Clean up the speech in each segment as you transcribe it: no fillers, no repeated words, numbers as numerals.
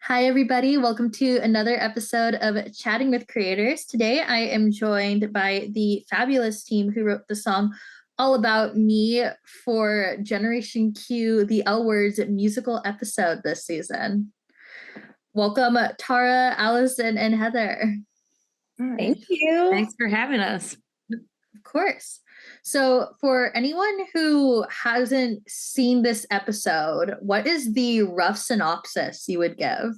Hi, everybody. Welcome to another episode of Chatting with Creators. Today, I am joined by the fabulous team who wrote the song All About Me for Generation Q, the L Words musical episode this season. Welcome, Tara, Allison, and Heather. Thank you. Thanks for having us. Of course. So for anyone who hasn't seen this episode, what is the rough synopsis you would give?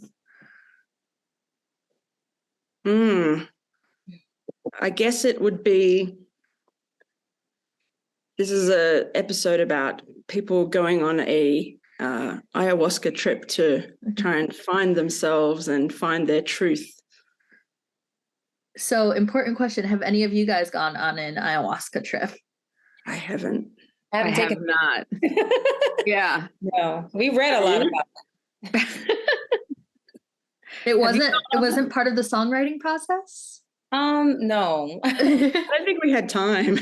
I guess it would be, this is an episode about people going on a ayahuasca trip to try and find themselves and find their truth. So, important question. Have any of you guys gone on an ayahuasca trip? I haven't. I have not. Yeah. No, we read a lot about it. It wasn't part of the songwriting process? No. I think we had time.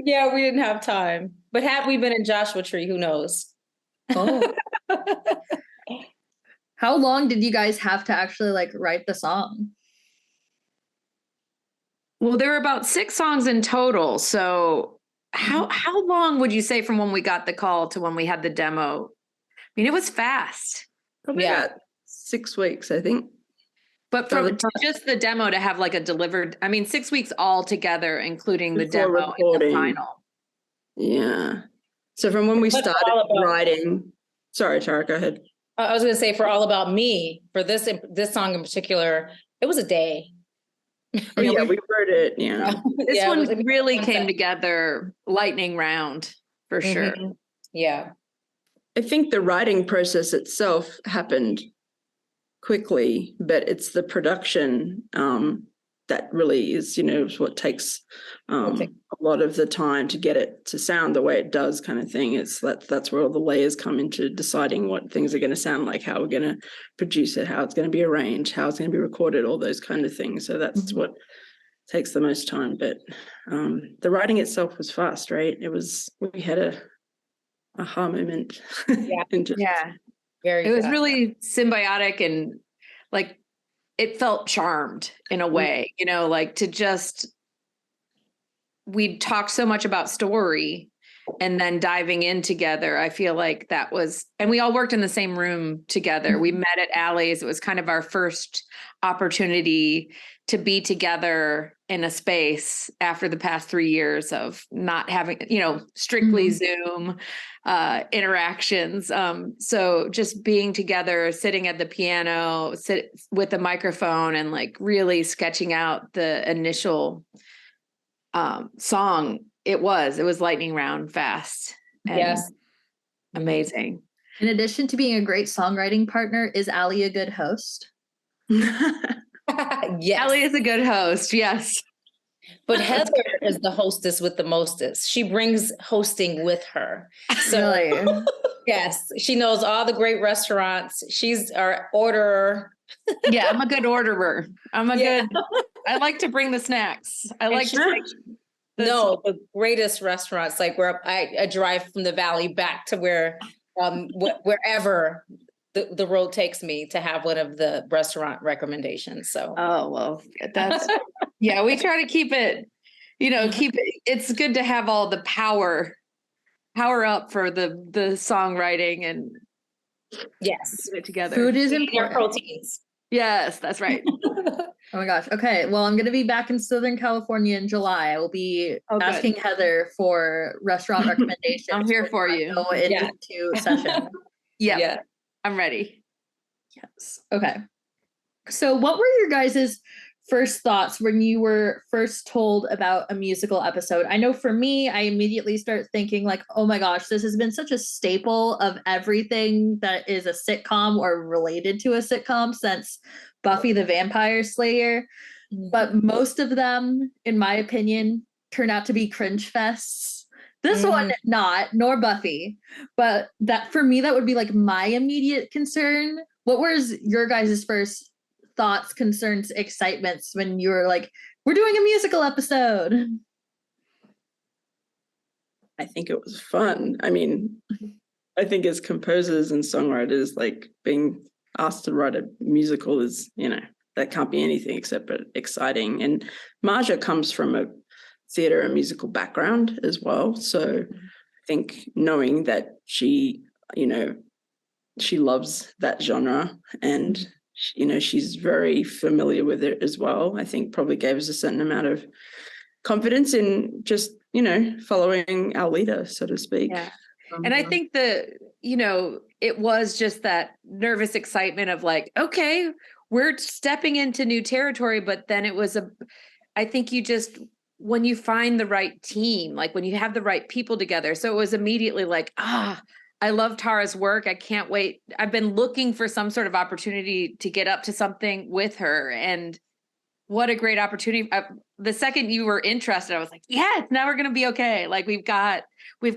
Yeah, we didn't have time. But had we been in Joshua Tree, who knows? Oh. How long did you guys have to actually write the song? Well, there were about 6 songs in total. So how long would you say from when we got the call to when we had the demo? I mean, it was fast. Probably about 6 weeks, I think. But from just the demo to have like a delivered, 6 weeks all together, including the demo and the final. Yeah. So from when we started writing, sorry, Tara, go ahead. I was going to say for All About Me, for this song in particular, it was a day. Oh, yeah, we wrote it. Yeah. This one really came together lightning round for sure. Yeah. I think the writing process itself happened quickly, but it's the production that really is, what takes a lot of the time to get it to sound the way it does, kind of thing. That's where all the layers come into deciding what things are going to sound like, how we're going to produce it, how it's going to be arranged, how it's going to be recorded, all those kind of things. So that's what takes the most time. But the writing itself was fast, right? We had a aha moment. Yeah. It was really symbiotic and like it felt charmed in a way, we'd talked so much about story and then diving in together. I feel like that was, and we all worked in the same room together. We met at Alley's. It was kind of our first opportunity to be together in a space after the past 3 years of not having, strictly Zoom interactions. So just being together, sitting at the piano, sit with a microphone and really sketching out the initial song. It was lightning round fast. Yes. Amazing. In addition to being a great songwriting partner, is Allie a good host? Yes. Allie is a good host. Yes. But Heather is the hostess with the mostest. She brings hosting with her. So Really? Yes, she knows all the great restaurants. She's our orderer. Yeah, I'm a good orderer. I like to bring the snacks. The greatest restaurants, like where I drive from the valley back to where wherever the road takes me to have one of the restaurant recommendations. So that's we try to keep it, it's good to have all the power up for the songwriting and get it together. Food is important. Proteins. Yes, that's right. Oh my gosh. Okay. Well, I'm going to be back in Southern California in July. I will be asking Heather for restaurant recommendations. I'm here for you. Go into session. Yeah. I'm ready. Yes. Okay. So what were your guys' first thoughts when you were first told about a musical episode? I know for me, I immediately start thinking oh my gosh, this has been such a staple of everything that is a sitcom or related to a sitcom since Buffy the Vampire Slayer. But most of them, in my opinion, turn out to be cringe fests. This one, not, nor Buffy. But that for me, that would be my immediate concern. What was your guys' first thoughts, concerns, excitements when you were we're doing a musical episode? I think it was fun. I think as composers and songwriters, being asked to write a musical is, that can't be anything except but exciting. And Marja comes from a theatre and musical background as well. So I think knowing that she loves that genre and, she's very familiar with it as well, I think probably gave us a certain amount of confidence in just, following our leader, so to speak. Yeah. And I think it was just that nervous excitement of like, okay, we're stepping into new territory. But then it was I think when you find the right team, like when you have the right people together. So it was immediately like, I love Tara's work. I can't wait. I've been looking for some sort of opportunity to get up to something with her. And what a great opportunity. The second you were interested, I was like, yes, now we're going to be okay. Like we've got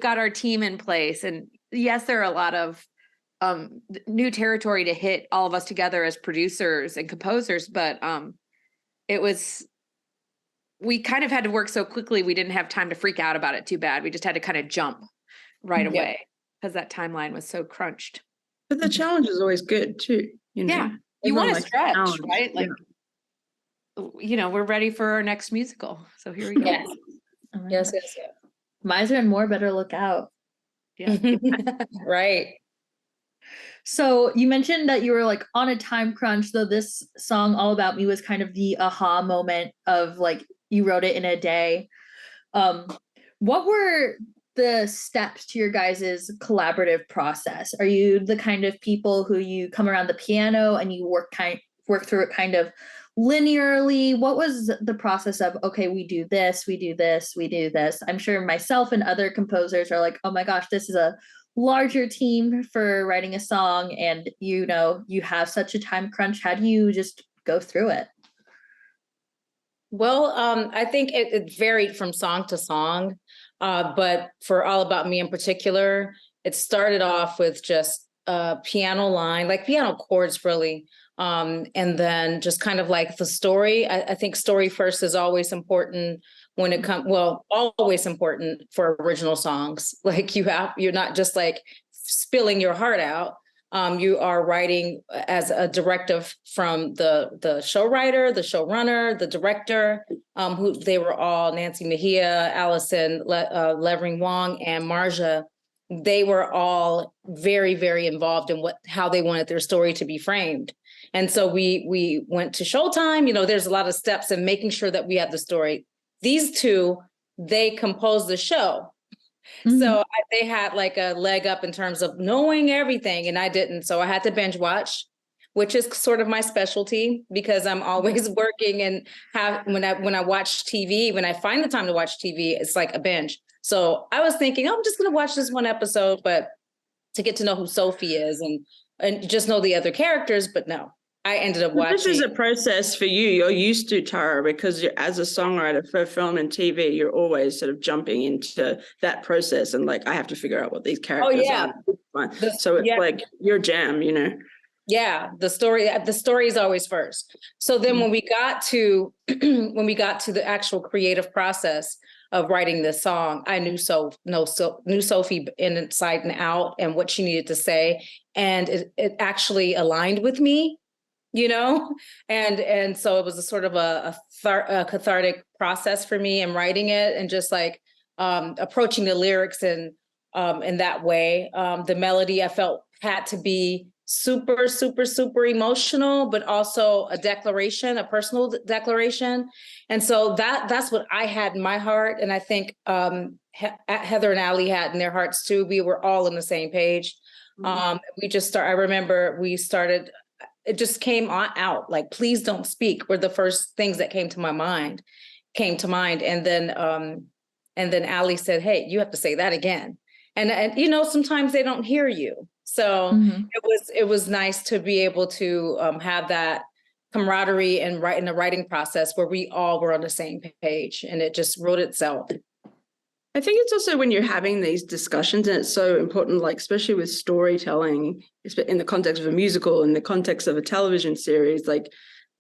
our team in place. And yes, there are a lot of new territory to hit all of us together as producers and composers. But we kind of had to work so quickly. We didn't have time to freak out about it too bad. We just had to kind of jump right away because that timeline was so crunched. But the challenge is always good too. Yeah. You want to stretch, right? Like, we're ready for our next musical. So here we go. Yes. Yes. Miser and more better look out. Yeah. Right. So you mentioned that you were like on a time crunch, though this song All About Me was kind of the aha moment of like, you wrote it in a day. What were the steps to your guys' collaborative process? Are you the kind of people who you come around the piano and you work through it kind of linearly? What was the process of, okay, we do this, we do this, we do this? I'm sure myself and other composers are like, oh my gosh, this is a larger team for writing a song, and you have such a time crunch. How do you just go through it? Well, I think it varied from song to song, but for All About Me in particular, it started off with just a piano line, like piano chords really, and then just kind of like the story. I think story first is always important when it comes, always important for original songs. Like you're not just like spilling your heart out. You are writing as a directive from the show writer, the showrunner, the director, who they were all Nancy Mejia, Allison Levering Wong, and Marja. They were all very, very involved in how they wanted their story to be framed. And so we went to SHOWTIME. There's a lot of steps in making sure that we have the story. These two, they composed the show. Mm-hmm. So they had like a leg up in terms of knowing everything, and I didn't. So I had to binge watch, which is sort of my specialty because I'm always working and when I watch TV, when I find the time to watch TV, it's like a binge. So I was thinking, I'm just going to watch this one episode, but to get to know who Sophie is and just know the other characters, but no. I ended up watching. This is a process for you. You're used to, Tara, because as a songwriter for film and TV, you're always sort of jumping into that process and like, I have to figure out what these characters are. So it's like your jam, Yeah, the story is always first. So then when we got to the actual creative process of writing this song, I knew Sophie inside and out and what she needed to say, and it actually aligned with me. And so it was a sort of a cathartic process for me in writing it and just like approaching the lyrics in that way. The melody I felt had to be super, super, super emotional, but also a personal declaration. And so that's what I had in my heart. And I think Heather and Ali had in their hearts too. We were all on the same page. Mm-hmm. I remember we started, it just came out like, please don't speak were the first things that came to mind. And then Ali said, hey, you have to say that again. And sometimes they don't hear you. So mm-hmm. it was nice to be able to have that camaraderie and in the writing process where we all were on the same page, and it just wrote itself. I think it's also when you're having these discussions, and it's so important, like especially with storytelling, in the context of a musical, in the context of a television series, like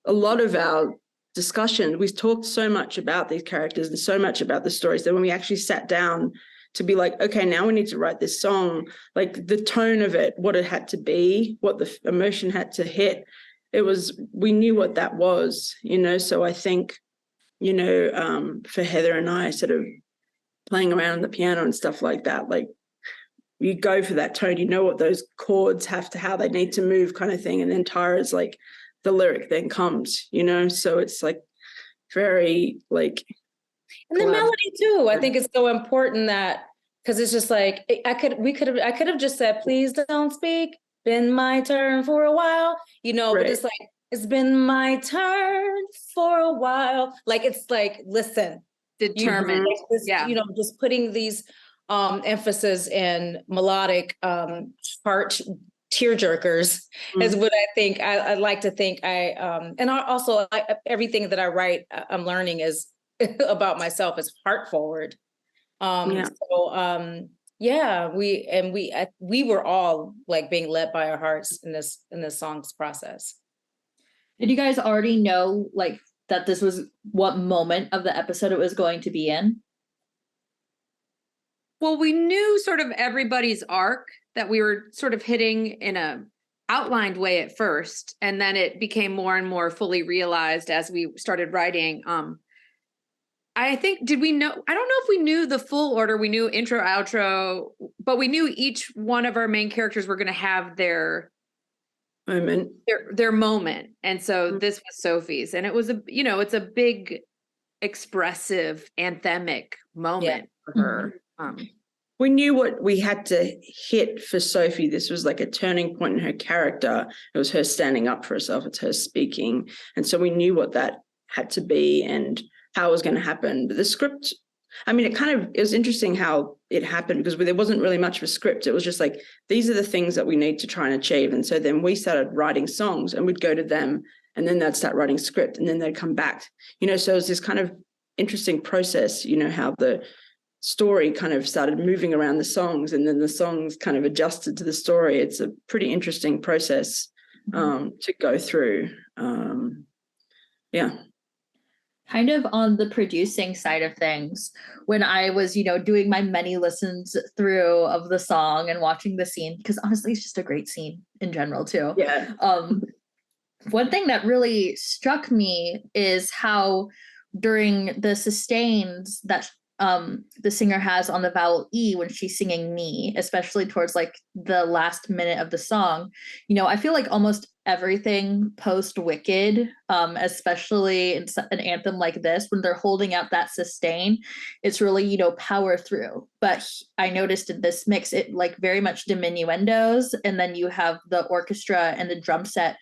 a lot of our discussion, we've talked so much about these characters and so much about the stories that when we actually sat down to be like, okay, now we need to write this song, like the tone of it, what it had to be, what the emotion had to hit. We knew what that was, so I think, for Heather and I sort of playing around on the piano and stuff like that, like you go for that tone, what those chords how they need to move kind of thing. And then Tara's like, the lyric then comes, so it's like very like. And the melody too. I think it's so important that, because it's just like, I could have just said, please don't speak, been my turn for a while, right. But it's like, it's been my turn for a while. Like, it's like, listen, determined. Just putting these emphasis in melodic heart tearjerkers is what I think. I like to think and also everything that I write, I'm learning is about myself is heart forward. So we were all like being led by our hearts in this song's process. Did you guys already know like that this was what moment of the episode it was going to be in? Well, we knew sort of everybody's arc that we were sort of hitting in a outlined way at first, and then it became more and more fully realized as we started writing. I think, did we know? I don't know if we knew the full order. We knew intro, outro, but we knew each one of our main characters were going to have their moment. Their moment. And so this was Sophie's, and it was it's a big, expressive, anthemic moment for her. We knew what we had to hit for Sophie. This was like a turning point in her character. It was her standing up for herself. It's her speaking. And so we knew what that had to be and how it was going to happen. But the script, I mean, it was interesting how it happened because there wasn't really much of a script. It was just like, these are the things that we need to try and achieve. And so then we started writing songs and we'd go to them and then they'd start writing script and then they'd come back, so it was this kind of interesting process, how the story kind of started moving around the songs and then the songs kind of adjusted to the story. It's a pretty interesting process to go through. Kind of on the producing side of things, when I was, doing my many listens through of the song and watching the scene, because honestly, it's just a great scene in general too. Yeah. One thing that really struck me is how during the sustains that the singer has on the vowel E when she's singing me, especially towards like the last minute of the song, I feel like almost everything post Wicked, especially in an anthem like this, when they're holding out that sustain, it's really, power through. But I noticed in this mix, it like very much diminuendos, and then you have the orchestra and the drum set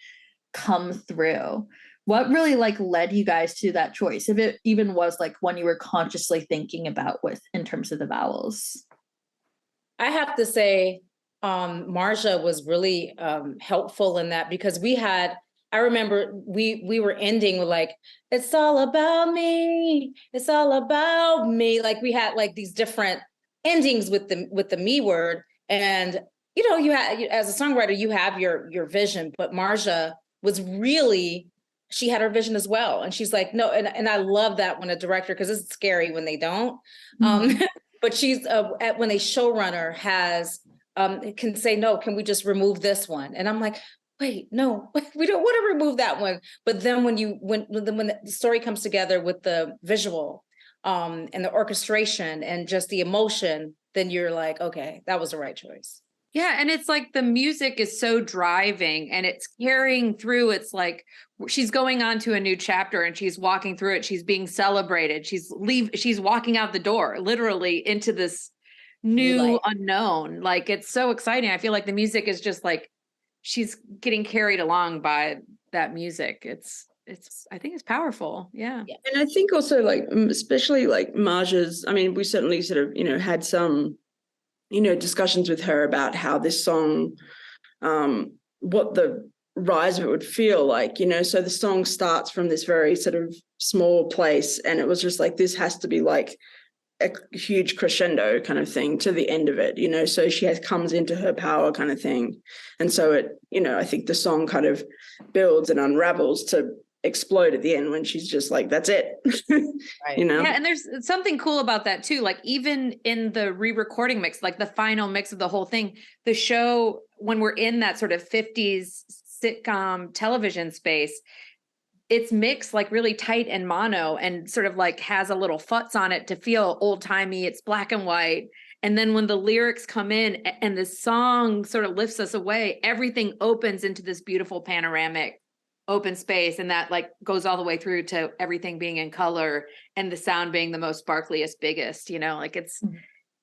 come through. What really like led you guys to that choice, if it even was like one you were consciously thinking about in terms of the vowels? I have to say, Marja was really helpful in that, because I remember we were ending with like, it's all about me, it's all about me. Like we had like these different endings with the me word. And, you had, as a songwriter, you have your vision, but Marja was really, she had her vision as well. And she's like, no. And I love that when a director, because it's scary when they don't, but she's when a showrunner can say, no, can we just remove this one? And I'm like, wait, no, we don't want to remove that one. But then when the story comes together with the visual and the orchestration and just the emotion, then you're like, okay, that was the right choice. Yeah. And it's like the music is so driving and it's carrying through. It's like she's going on to a new chapter and she's walking through it. She's being celebrated. She's walking out the door, literally into this new unknown. Like, it's so exciting. I feel like the music is just like, she's getting carried along by that music. I think it's powerful. Yeah. And I think also like, especially like Marja's, I mean, we certainly sort of, had some, discussions with her about how this song, what the rise of it would feel like, so the song starts from this very sort of small place. And it was just like, this has to be like a huge crescendo kind of thing to the end of it, so she comes into her power kind of thing. And so it, I think the song kind of builds and unravels to explode at the end when she's just like, that's it. Right. You know? Yeah, and there's something cool about that too. Like even in the re-recording mix, like the final mix of the whole thing, the show, when we're in that sort of 50s sitcom television space, it's mixed like really tight and mono and sort of like has a little futz on it to feel old timey. It's black and white. And then when the lyrics come in and the song sort of lifts us away, everything opens into this beautiful panoramic open space. And that like goes all the way through to everything being in color and the sound being the most sparkliest, biggest, you know, like it's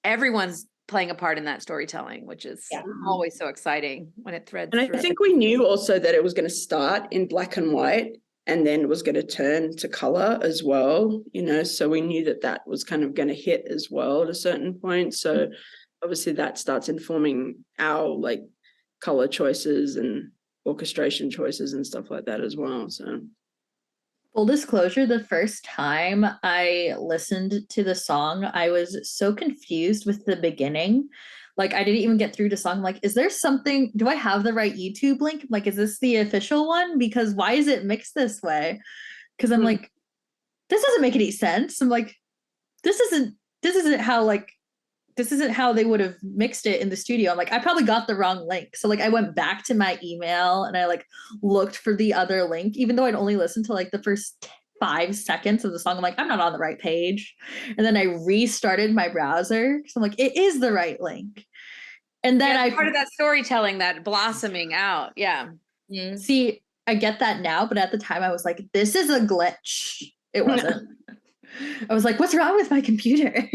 everyone's playing a part in that storytelling, which is always so exciting when it threads And through. I think we knew also that it was going to start in black and white and then was going to turn to color as well, you know, so we knew that that was kind of going to hit as well at a certain point. So obviously that starts informing our like color choices and orchestration choices and stuff like that as well. So full disclosure, the first time I listened to the song, I was so confused with the beginning. Like I didn't even get through the song. Like, is there something, do I have the right YouTube link? Like, is this the official one? Because why is it mixed this way? Because I'm like, this doesn't make any sense. I'm like, this isn't how they would have mixed it in the studio. I'm like, I probably got the wrong link. So like I went back to my email and I like looked for the other link, even though I'd only listened to like the first 5 seconds of the song. I'm like, I'm not on the right page. And then I restarted my browser. So I'm like, it is the right link. And then part of that storytelling, that blossoming out. Yeah. See, I get that now, but at the time I was like, this is a glitch. It wasn't. I was like, what's wrong with my computer?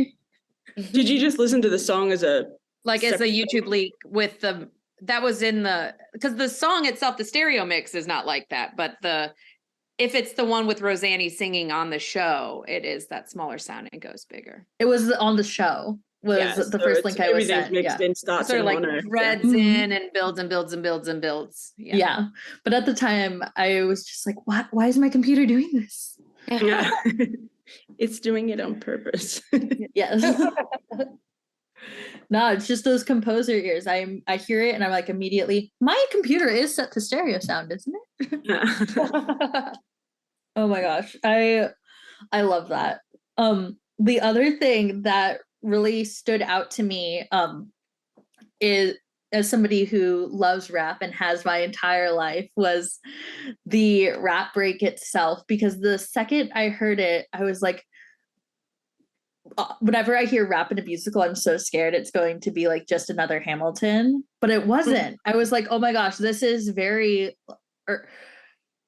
did you just listen to the song as a YouTube leak with that was in because the song itself, the stereo mix is not like that, but if it's the one with Rosanna singing on the show, it is that smaller sound and goes bigger. It was on the show. Was the first link I was sent. Mixed in, starts sort of like mono. threads in and builds and builds and builds and builds. Yeah. But at the time I was just like, what? Why is my computer doing this? Yeah. It's doing it on purpose. Yes. No, it's just those composer ears. I hear it and I'm like immediately, my computer is set to stereo sound, isn't it? Oh my gosh. I love that. The other thing that really stood out to me is, as somebody who loves rap and has my entire life, was the rap break itself, because the second I heard it, I was like, whenever I hear rap in a musical, I'm so scared it's going to be like just another Hamilton, but it wasn't. I was like, oh my gosh, this is very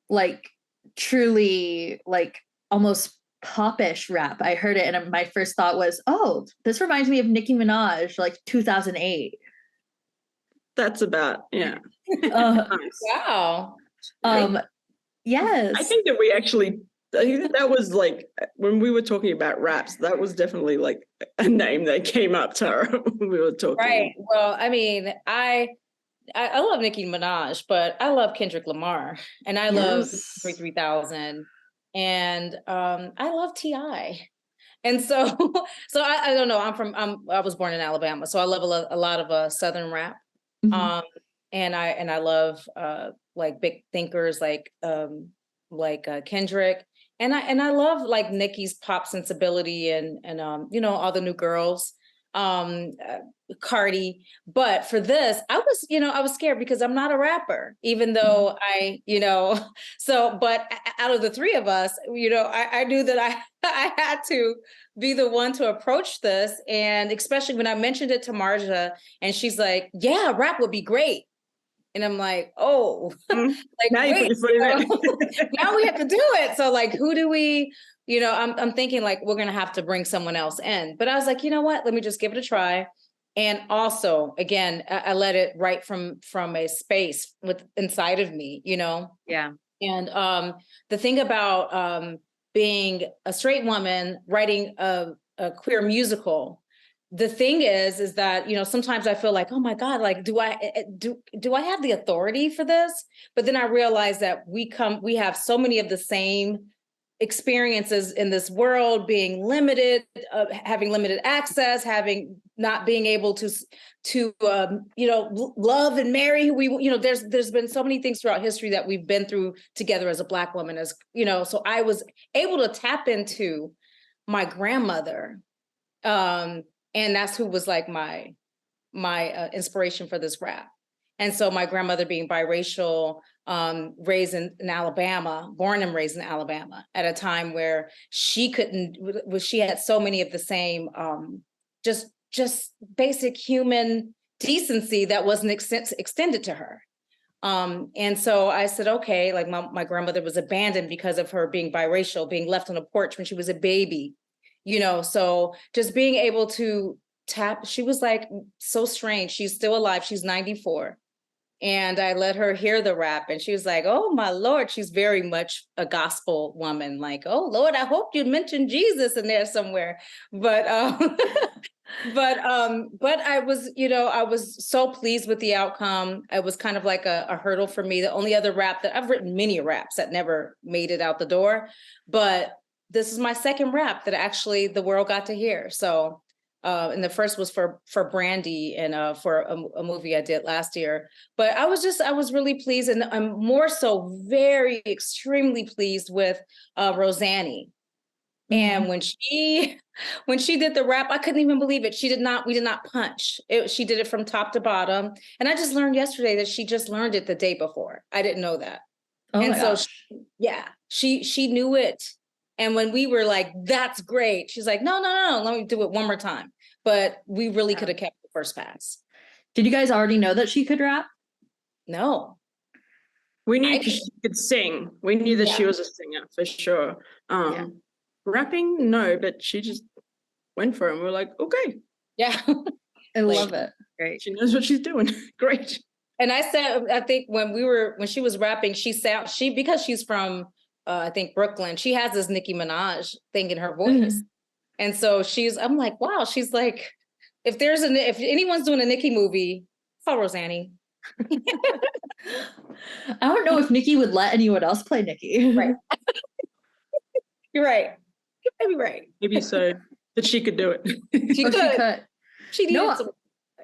like truly like almost popish rap. I heard it and my first thought was, oh, this reminds me of Nicki Minaj, like 2008. That's about, yeah. Wow. Yes. I think that was like, when we were talking about raps, that was definitely like a name that came up to her when we were talking. Right. Well, I mean, I love Nicki Minaj, but I love Kendrick Lamar and I love 3000 and I love T.I. And so I don't know. I was born in Alabama, so I love a lot of Southern rap. Mm-hmm. And I love like big thinkers like Kendrick, and I love like Nicki's pop sensibility and you know, all the new girls, Cardi. But for this, I was scared because I'm not a rapper, even though but out of the three of us, you know, I knew that I had to be the one to approach this. And especially when I mentioned it to Marja and she's like, yeah, rap would be great. And I'm like, oh, like, now wait, now we have to do it. So like, who do we, you know, I'm thinking like, we're going to have to bring someone else in, but I was like, you know what, let me just give it a try. And also, again, I let it write from a space inside of me, you know? Yeah. And the thing about being a straight woman writing a queer musical, the thing is that, you know, sometimes I feel like, oh my God, like, do I have the authority for this? But then I realize that we have so many of the same experiences in this world, being limited, having limited access, not being able to love and marry who we, there's been so many things throughout history that we've been through together as a Black woman, so I was able to tap into my grandmother, and that's who was like my inspiration for this rap. And so my grandmother being biracial, raised in Alabama, born and raised in Alabama, at a time where she had so many of the same, just basic human decency that wasn't extended to her. And so I said, okay, like my grandmother was abandoned because of her being biracial, being left on a porch when she was a baby, so just being able to she was like so strange. She's still alive. She's 94. And I let her hear the rap and she was like, oh my Lord, she's very much a gospel woman. Like, oh Lord, I hope you mentioned Jesus in there somewhere. But but I was so pleased with the outcome. It was kind of like a hurdle for me. The only other rap that I've written many raps that never made it out the door, but this is my second rap that actually the world got to hear. So and the first was for Brandy and for a movie I did last year. But I was really pleased, and I'm more so extremely pleased with Rosanna. And when she did the rap, I couldn't even believe it. We did not punch. She did it from top to bottom. And I just learned yesterday that she just learned it the day before. I didn't know that. Oh and my so gosh. she knew it. And when we were like, that's great, she's like, no, let me do it one more time. But we really could have kept the first pass. Did you guys already know that she could rap? No. We knew she could sing. We knew that she was a singer for sure. Rapping, no, but she just went for it. And we were like, okay. Yeah. I love it. Great. She knows what she's doing. Great. And I think when she was rapping, because she's from I think Brooklyn, she has this Nicki Minaj thing in her voice. And so I'm like, wow, she's like, if anyone's doing a Nicki movie, call Rosanna. I don't know if Nicki would let anyone else play Nicki. Right. You're right. Maybe right. Maybe so. But she could do it. She could. She did. No,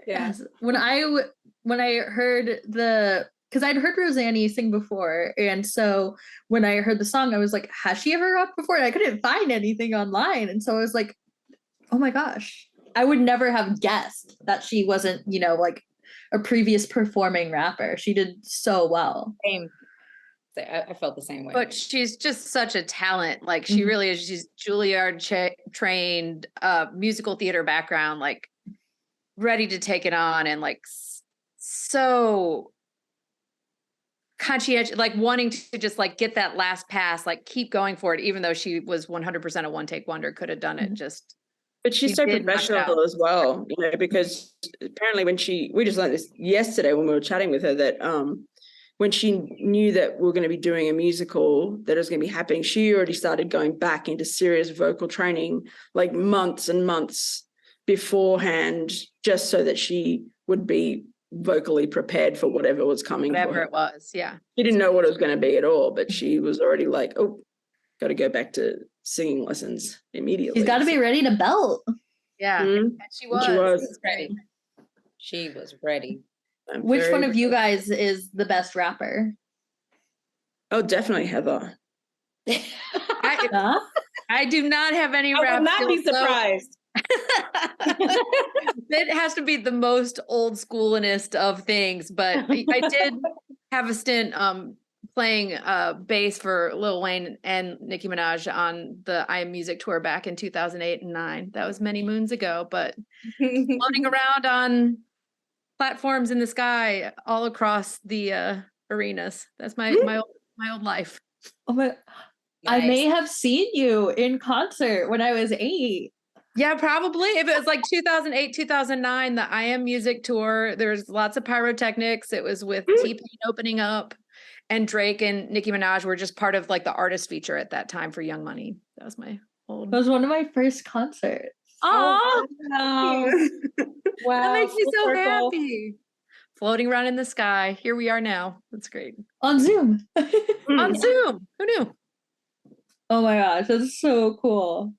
yes. When I heard because I'd heard Rosanna sing before, and so when I heard the song, I was like, has she ever rapped before? And I couldn't find anything online, and so I was like, oh my gosh, I would never have guessed that she wasn't, like a previous performing rapper. She did so well. Same. I felt the same way. But she's just such a talent. Like she really is. She's Juilliard trained, musical theater background, like ready to take it on, and like so conscientious, like wanting to just like get that last pass, like keep going for it, even though she was 100% a one-take wonder, could have done it just. But she's so professional as well, because apparently we just learned this yesterday when we were chatting with her, that when she knew that we were going to be doing a musical that was going to be happening, she already started going back into serious vocal training, like months and months beforehand, just so that she would be vocally prepared for whatever was coming. Whatever it was, yeah. She didn't know what it was going to be at all, but she was already like, oh, got to go back to singing lessons immediately. She's got to be ready to belt. Yeah, and she was. She was ready. She was ready. Which one of you guys is the best rapper? Oh, definitely Heather. I do not have any rap. I will not be surprised. It has to be the most old schoolinest of things, but I did have a stint playing bass for Lil Wayne and Nicki Minaj on the I Am Music tour back in 2008 and 2009. That was many moons ago, but floating around on platforms in the sky all across the arenas. That's my old life. Oh my! Nice. I may have seen you in concert when I was 8. Yeah, probably. If it was like 2008, 2009, the I Am Music tour, there's lots of pyrotechnics. It was with T-Pain opening up, and Drake and Nicki Minaj were just part of like the artist feature at that time for Young Money. That was my old. That was one of my first concerts. Oh, wow. That makes me so happy. Floating around in the sky. Here we are now. That's great. On Zoom. On Zoom. Who knew? Oh my gosh, that's so cool.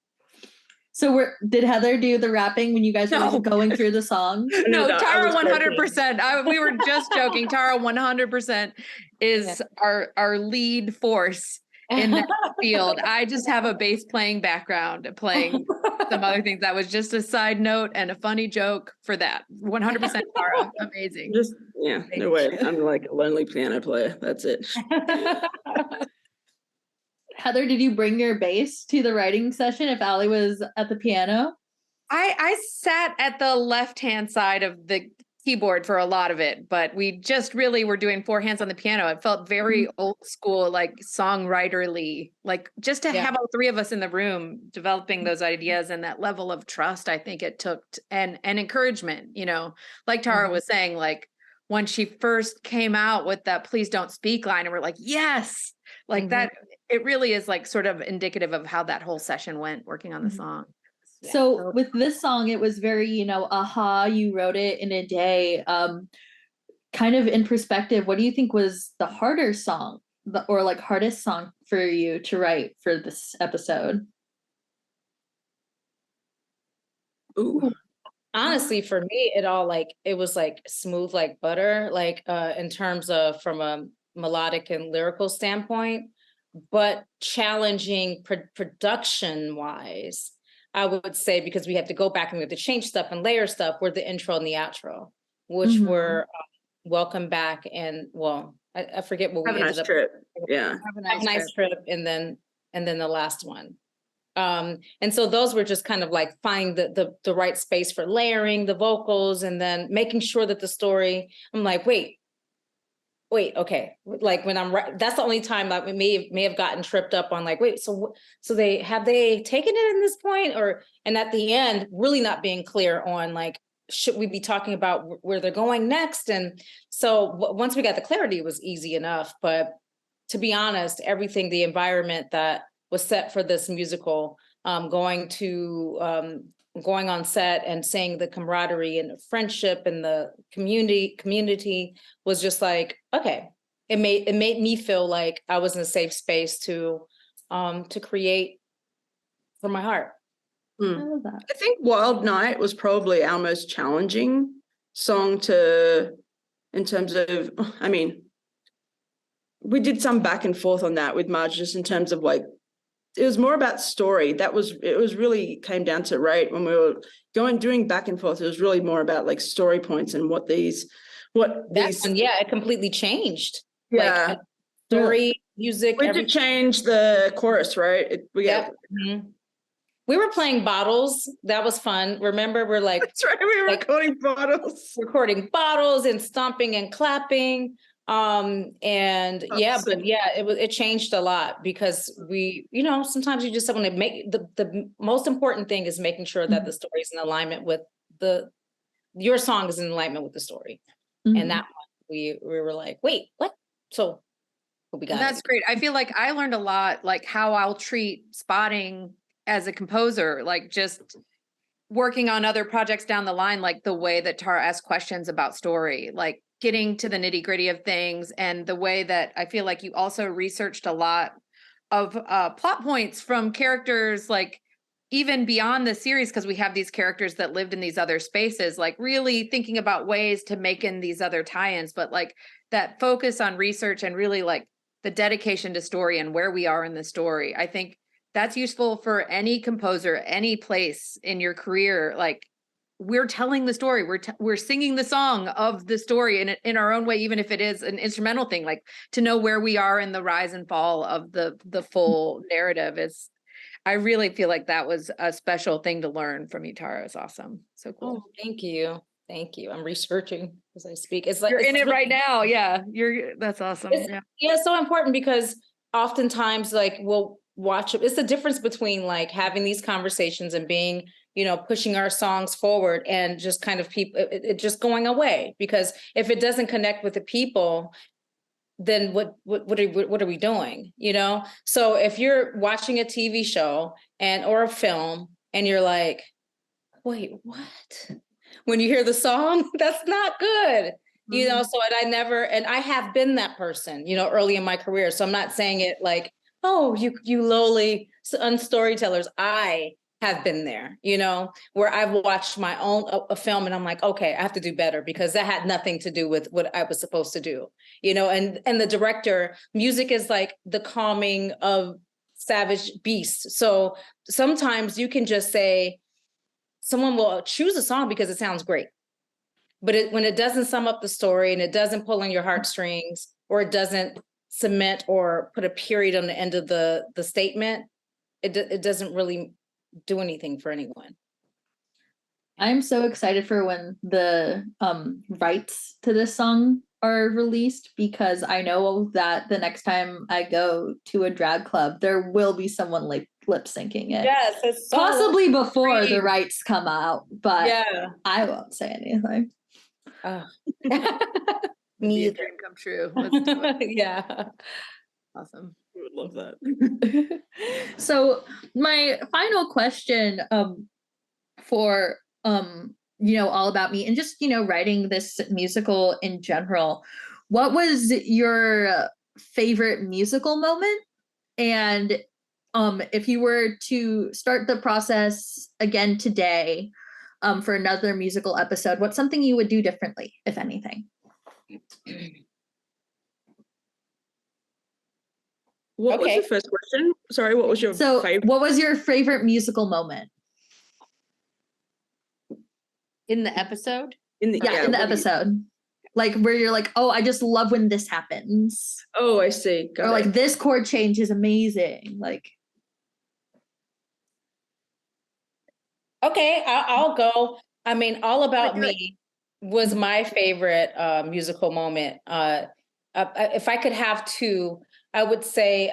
So did Heather do the rapping when you guys were No. going through the song? No, I Tara, was 100%. We were just joking. Tara, 100% is our lead force in that field. I just have a bass playing background, playing some other things. That was just a side note and a funny joke for that. 100% Tara. Amazing. Just, yeah, no way. I'm like a lonely piano player. That's it. Heather, did you bring your bass to the writing session if Allie was at the piano? I sat at the left-hand side of the keyboard for a lot of it, but we just really were doing 4 hands on the piano. It felt very old school, like songwriterly, like just to have all 3 of us in the room developing those ideas and that level of trust. I think it took and encouragement, you know, like Tara was saying, like when she first came out with that "Please Don't Speak" line, and we're like, yes, like that. It really is like sort of indicative of how that whole session went working on the song. So with this song, it was very, aha, you wrote it in a day. Kind of in perspective, what do you think was the harder song or like hardest song for you to write for this episode? Ooh. Honestly, for me, it was like smooth like butter, like in terms of from a melodic and lyrical standpoint, but challenging production wise, I would say, because we had to go back and we had to change stuff and layer stuff, were the intro and the outro, which were Welcome Back and, well, I forget what we ended up. Trip. Yeah. Have a nice trip. And then the last one. And so those were just kind of like find the right space for layering the vocals and then making sure that the story, I'm like, wait, okay. Like when that's the only time that we may have gotten tripped up on like, wait, so they taken it in this point and at the end, really not being clear on like, should we be talking about where they're going next? And so once we got the clarity, it was easy enough. But to be honest, the environment that was set for this musical, going on set and saying the camaraderie and friendship and the community was just like, okay, it made me feel like I was in a safe space to create from my heart. I love that. I think Wild Night was probably our most challenging song in terms of, I mean, we did some back and forth on that with Marge, just in terms of like, it was more about story. It was really came down to, right, when we were doing back and forth, it was really more about like story points and it completely changed. Yeah. Like story, music. We had to change the chorus, right? We were playing bottles. That was fun. Remember, we're like, that's right. We were recording bottles and stomping and clapping. It changed a lot because we, sometimes you just want to make the most important thing is making sure that the story is in alignment with your song is in alignment with the story. And that one, we were like, wait, what? So we got That's great. I feel like I learned a lot, like how I'll treat spotting as a composer, like just working on other projects down the line, like the way that Tara asks questions about story, like getting to the nitty gritty of things, and the way that I feel like you also researched a lot of plot points from characters, like even beyond the series, because we have these characters that lived in these other spaces, like really thinking about ways to make in these other tie-ins, but like that focus on research and really like the dedication to story and where we are in the story. I think that's useful for any composer, any place in your career. Like we're telling the story, we're singing the song of the story in our own way, even if it is an instrumental thing. Like to know where we are in the rise and fall of the full narrative is. I really feel like that was a special thing to learn from you, Tara. It's awesome, so cool. Oh, thank you. I'm researching as I speak. It's like you're in it right now. Yeah, that's awesome. It's so important because oftentimes, like we'll watch it. It's the difference between like having these conversations and being, pushing our songs forward and just kind of it just going away. Because if it doesn't connect with the people, then what are we doing? So if you're watching a TV show or a film and you're like, wait, what? When you hear the song, that's not good. So I have been that person, early in my career. So I'm not saying it like, oh, you lowly storytellers. I have been there, you know, where I've watched my own a film and I'm like, okay, I have to do better because that had nothing to do with what I was supposed to do, you know. And the director, music is like the calming of savage beasts. So sometimes you can just say, someone will choose a song because it sounds great. But when it doesn't sum up the story and it doesn't pull on your heartstrings, or it doesn't cement or put a period on the end of the statement, it doesn't really do anything for anyone. I'm so excited for when the rights to this song are released, because I know that the next time I go to a drag club, there will be someone like lip syncing it. Yes, it's so possibly before great. the rights come out, but Yeah. I won't say anything. Me either. Dream come true. Let's do it. Yeah. Awesome. I would love that. So my final question for All About Me, and just writing this musical in general, what was your favorite musical moment? And if you were to start the process again today for another musical episode, what's something you would do differently, if anything? What was the first question? Sorry, what was your favorite? What was your favorite musical moment? In the episode? In the episode. Like where you're like, oh, I just love when this happens. Oh, I see. Got or like this chord change is amazing. Like, okay, I'll go. I mean, All About Me was my favorite musical moment. If I could have two, I would say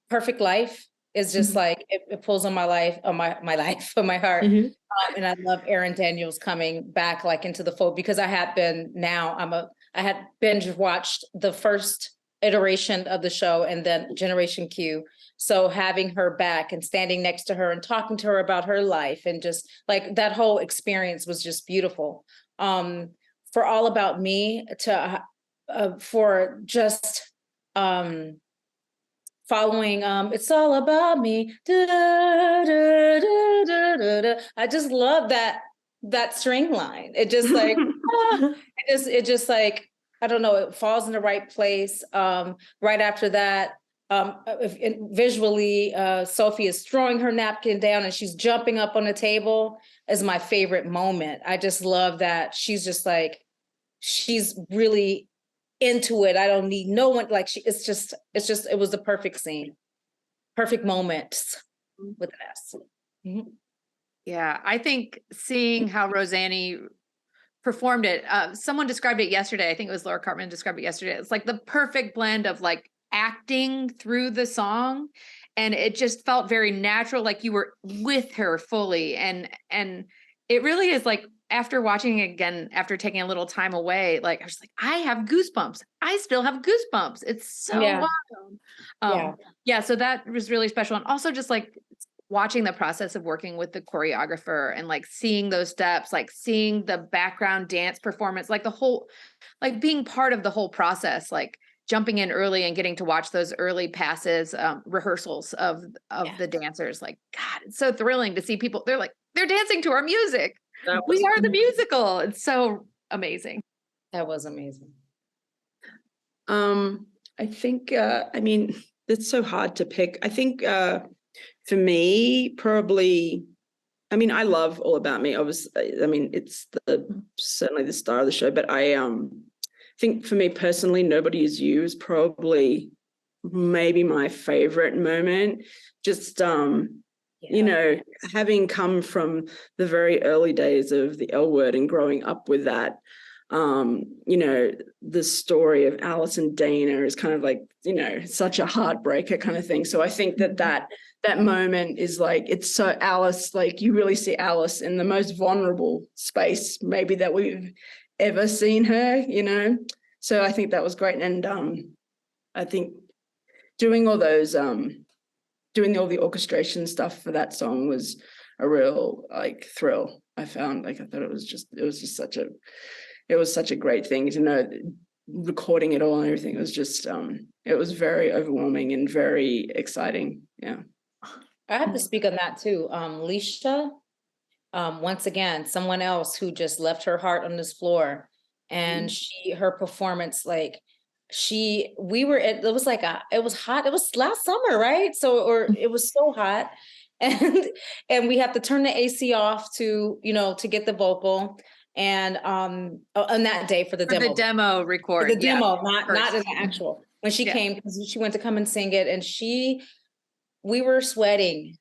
Perfect Life is just like it pulls on my life, on my life, on my heart. And I love Aaron Daniels coming back like into the fold, because I had binge watched the first iteration of the show and then Generation Q. So having her back and standing next to her and talking to her about her life, and just like that whole experience was just beautiful. For All About Me, for just following It's All About Me. Da, da, da, da, da, da. I just love that string line. It just like it just like, I don't know, it falls in the right place. Right after that, visually, Sophie is throwing her napkin down and she's jumping up on the table is my favorite moment. I just love that she's just like, she's really into it. I don't need no one, like it was the perfect scene, perfect moment with an S. Mm-hmm. Yeah, I think seeing how Rosanna performed it, someone described it yesterday. I think it was Laura Cartman described it yesterday. It's like the perfect blend of like acting through the song, and it just felt very natural, like you were with her fully. And it really is like, after watching it again, after taking a little time away, like I was like, I have goosebumps. I still have goosebumps. It's so wild. Yeah, so that was really special. And also just like watching the process of working with the choreographer and like seeing those steps, like seeing the background dance performance, like the whole, like being part of the whole process, like jumping in early and getting to watch those early passes, rehearsals of the dancers. Like, God, it's so thrilling to see people. They're dancing to our music. We are the musical. It's so amazing. That was amazing. I think, I mean, it's so hard to pick. I think for me, probably, I mean, I love All About Me. Obviously, I mean, it's certainly the star of the show, but I think for me personally, Nobody Is You is probably maybe my favorite moment. Just, you know, having come from the very early days of the L Word and growing up with that, you know, the story of Alice and Dana is kind of like, you know, such a heartbreaker kind of thing. So I think that moment is like, it's so Alice, like you really see Alice in the most vulnerable space maybe that we've ever seen her, you know. So I think that was great. And I think doing all those doing all the orchestration stuff for that song was a real like thrill. I found, like, I thought it was just such a great thing, you know, recording it all and everything. It was just it was very overwhelming and very exciting. Yeah. I have to speak on that too. Leisha, once again, someone else who just left her heart on this floor, and her performance, like it was hot. It was last summer, right? So, it was so hot, and we have to turn the AC off to get the vocal, and on that day for the demo. The demo record. The demo, not in the actual. When she came, because she went to come and sing it, and we were sweating,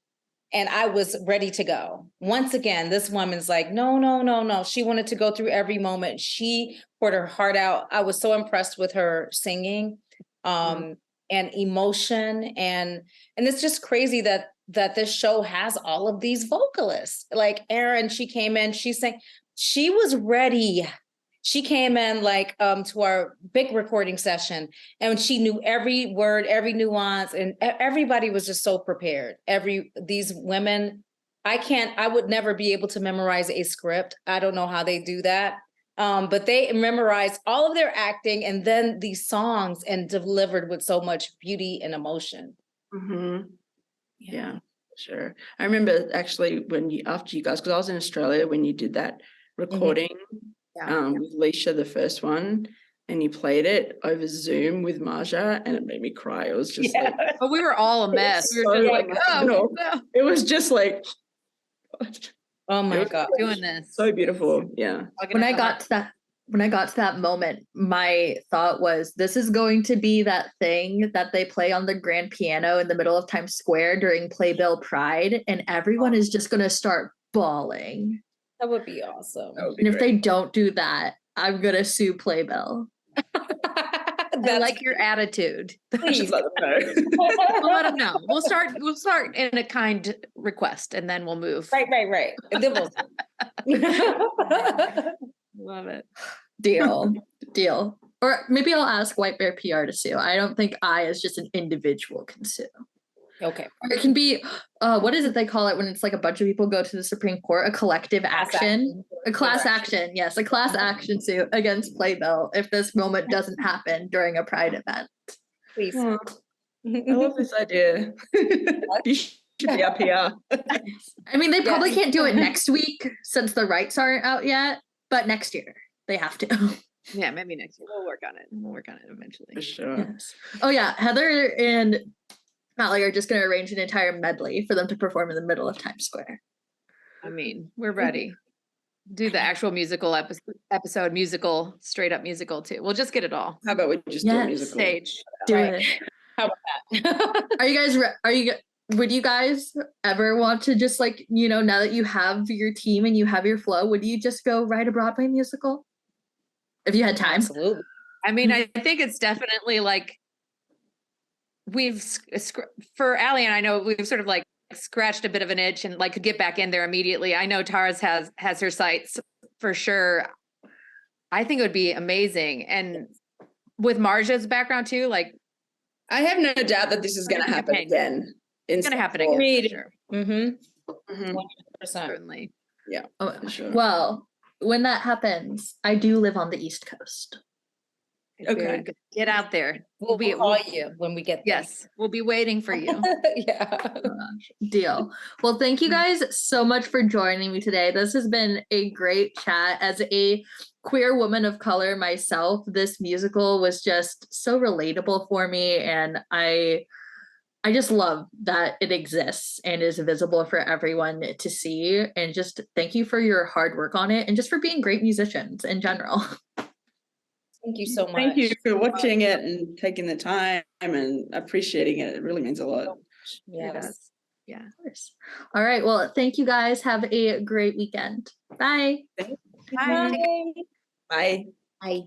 and I was ready to go. Once again, this woman's like, no. She wanted to go through every moment. She poured her heart out. I was so impressed with her singing, and emotion, and it's just crazy that this show has all of these vocalists. Like Erin, she came in, she sang, she was ready. She came in like to our big recording session, and she knew every word, every nuance, and everybody was just so prepared. These women, I would never be able to memorize a script. I don't know how they do that. But they memorized all of their acting and then these songs, and delivered with so much beauty and emotion. Mm-hmm. Yeah, sure. I remember actually after you guys, because I was in Australia when you did that recording. With Leisha, the first one, and you played it over Zoom with Marja, and it made me cry. It was just like, but we were all a mess. We were so just like, no. It was just like, oh my God, doing this so beautiful. Yeah. When I got to that moment, my thought was, this is going to be that thing that they play on the grand piano in the middle of Times Square during Playbill Pride, and everyone is just going to start bawling. That would be awesome. Would be and if they don't do that, I'm going to sue Playbill. I like your attitude. Please let them know. We'll let them know. We'll start in a kind request, and then we'll move. Right. And then Love it. Deal. Or maybe I'll ask White Bear PR to sue. I don't think I, as just an individual, can sue. Okay. Or it can be, what is it they call it when it's like a bunch of people go to the Supreme Court? A collective action. A class action. Yes, a class action suit against Playbill if this moment doesn't happen during a Pride event. Please. I love this idea. You should be up here. I mean, they probably can't do it next week since the rights aren't out yet, but next year they have to. Yeah, maybe next year. We'll work on it. We'll work on it eventually. For sure. Yes. Oh yeah, Heather and Allie are just going to arrange an entire medley for them to perform in the middle of Times Square. I mean, we're ready. Do the actual musical episode, musical, straight up musical too. We'll just get it all. How about we just do a musical? Stage. Do it. How about that? Are you guys, would you guys ever want to just like, now that you have your team and you have your flow, would you just go write a Broadway musical? If you had time? Absolutely. I mean, I think it's definitely like, for Allie and I know we've sort of like scratched a bit of an itch and like could get back in there immediately. I know Tara's has her sights for sure. I think it would be amazing. And with Marja's background too, like I have no doubt that this is going to happen again. It's going to happen again. For sure. 100%. Certainly. Yeah. Oh, sure. Well, when that happens, I do live on the East Coast. Okay. Get out there. We'll call you when we get there. Yes. We'll be waiting for you. Yeah. Deal. Well, thank you guys so much for joining me today. This has been a great chat. As a queer woman of color myself, this musical was just so relatable for me, and I just love that it exists and is visible for everyone to see. And just thank you for your hard work on it and just for being great musicians in general. Thank you so much. Thank you for watching it and taking the time and appreciating it. It really means a lot. Yes. Yeah, of course. All right. Well, thank you guys. Have a great weekend. Bye. Bye. Bye. Bye.